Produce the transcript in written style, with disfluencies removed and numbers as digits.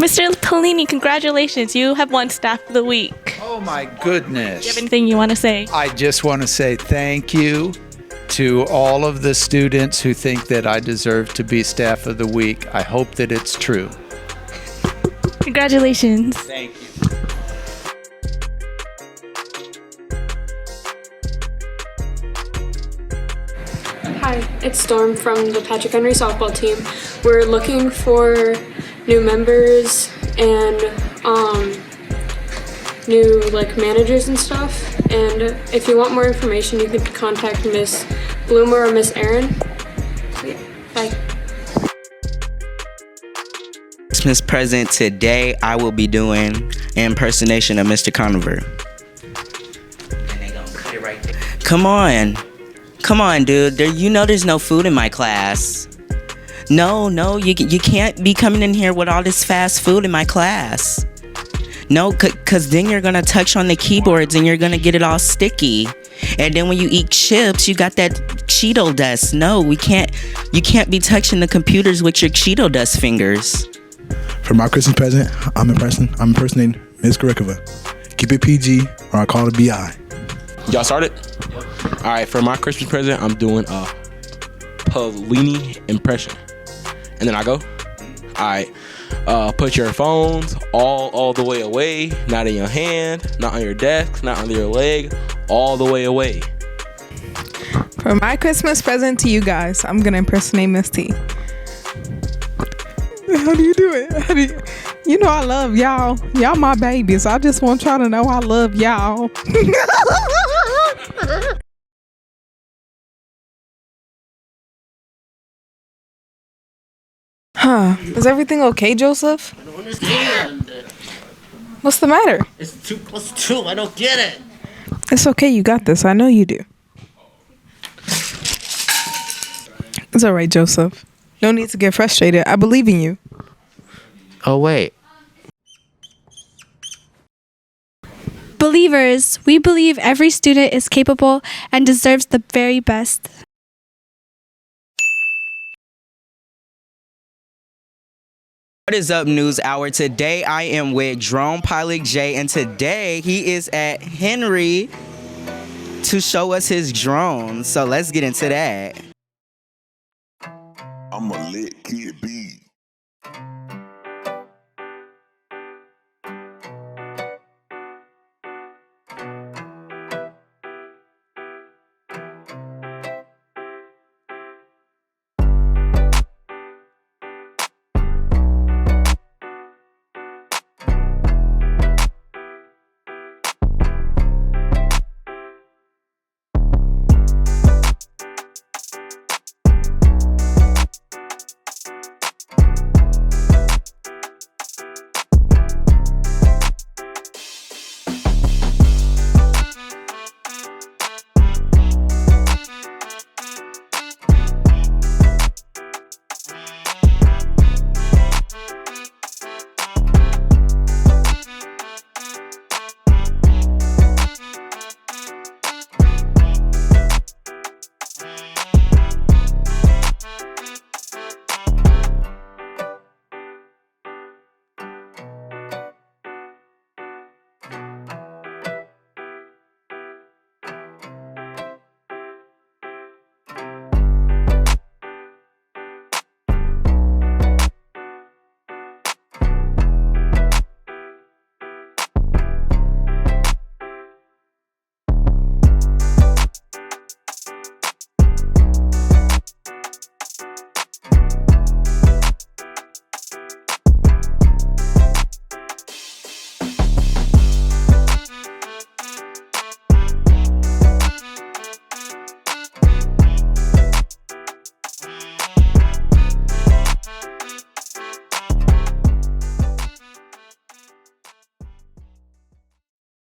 Mr. Polini, congratulations. You have won Staff of the Week. Oh my Do you have goodness. anything you want to say? I just want to say thank you to all of the students who think that I deserve to be Staff of the Week. I hope that it's true. Congratulations. Thank you. Hi, it's Storm from the Patrick Henry softball team. We're looking for new members and new managers and stuff. And if you want more information, you could contact Miss Bloomer or Miss Aaron. Yeah, bye. Christmas present today, I will be doing an impersonation of Mr. Conover. And they gonna cut it right there. Come on, dude. You know there's no food in my class. No, you can't be coming in here with all this fast food in my class. No, cause then you're gonna touch on the keyboards and you're gonna get it all sticky. And then when you eat chips, you got that Cheeto dust. No, you can't be touching the computers with your Cheeto dust fingers. For my Christmas present, I'm impersonating Ms. Garikova. Keep it PG or I'll call it BI. Y'all started? All right, for my Christmas present, I'm doing a Polini impression. And then I go. All right, put your phones all the way away, not in your hand, not on your desk, not under your leg, all the way away. For my Christmas present to you guys, I'm gonna impersonate Miss T. How do you do it? You know I love y'all. Y'all my babies. I just want y'all to know I love y'all. Is everything okay, Joseph? I don't understand. What's the matter? It's 2 + 2. I don't get it. It's okay, you got this. I know you do. It's all right, Joseph. No need to get frustrated. I believe in you. Oh, wait. Believers, we believe every student is capable and deserves the very best. What is up, News Hour? Today I am with Drone Pilot Jay, and today he is at Henry to show us his drone. So let's get into that. I'm a lit kid beat.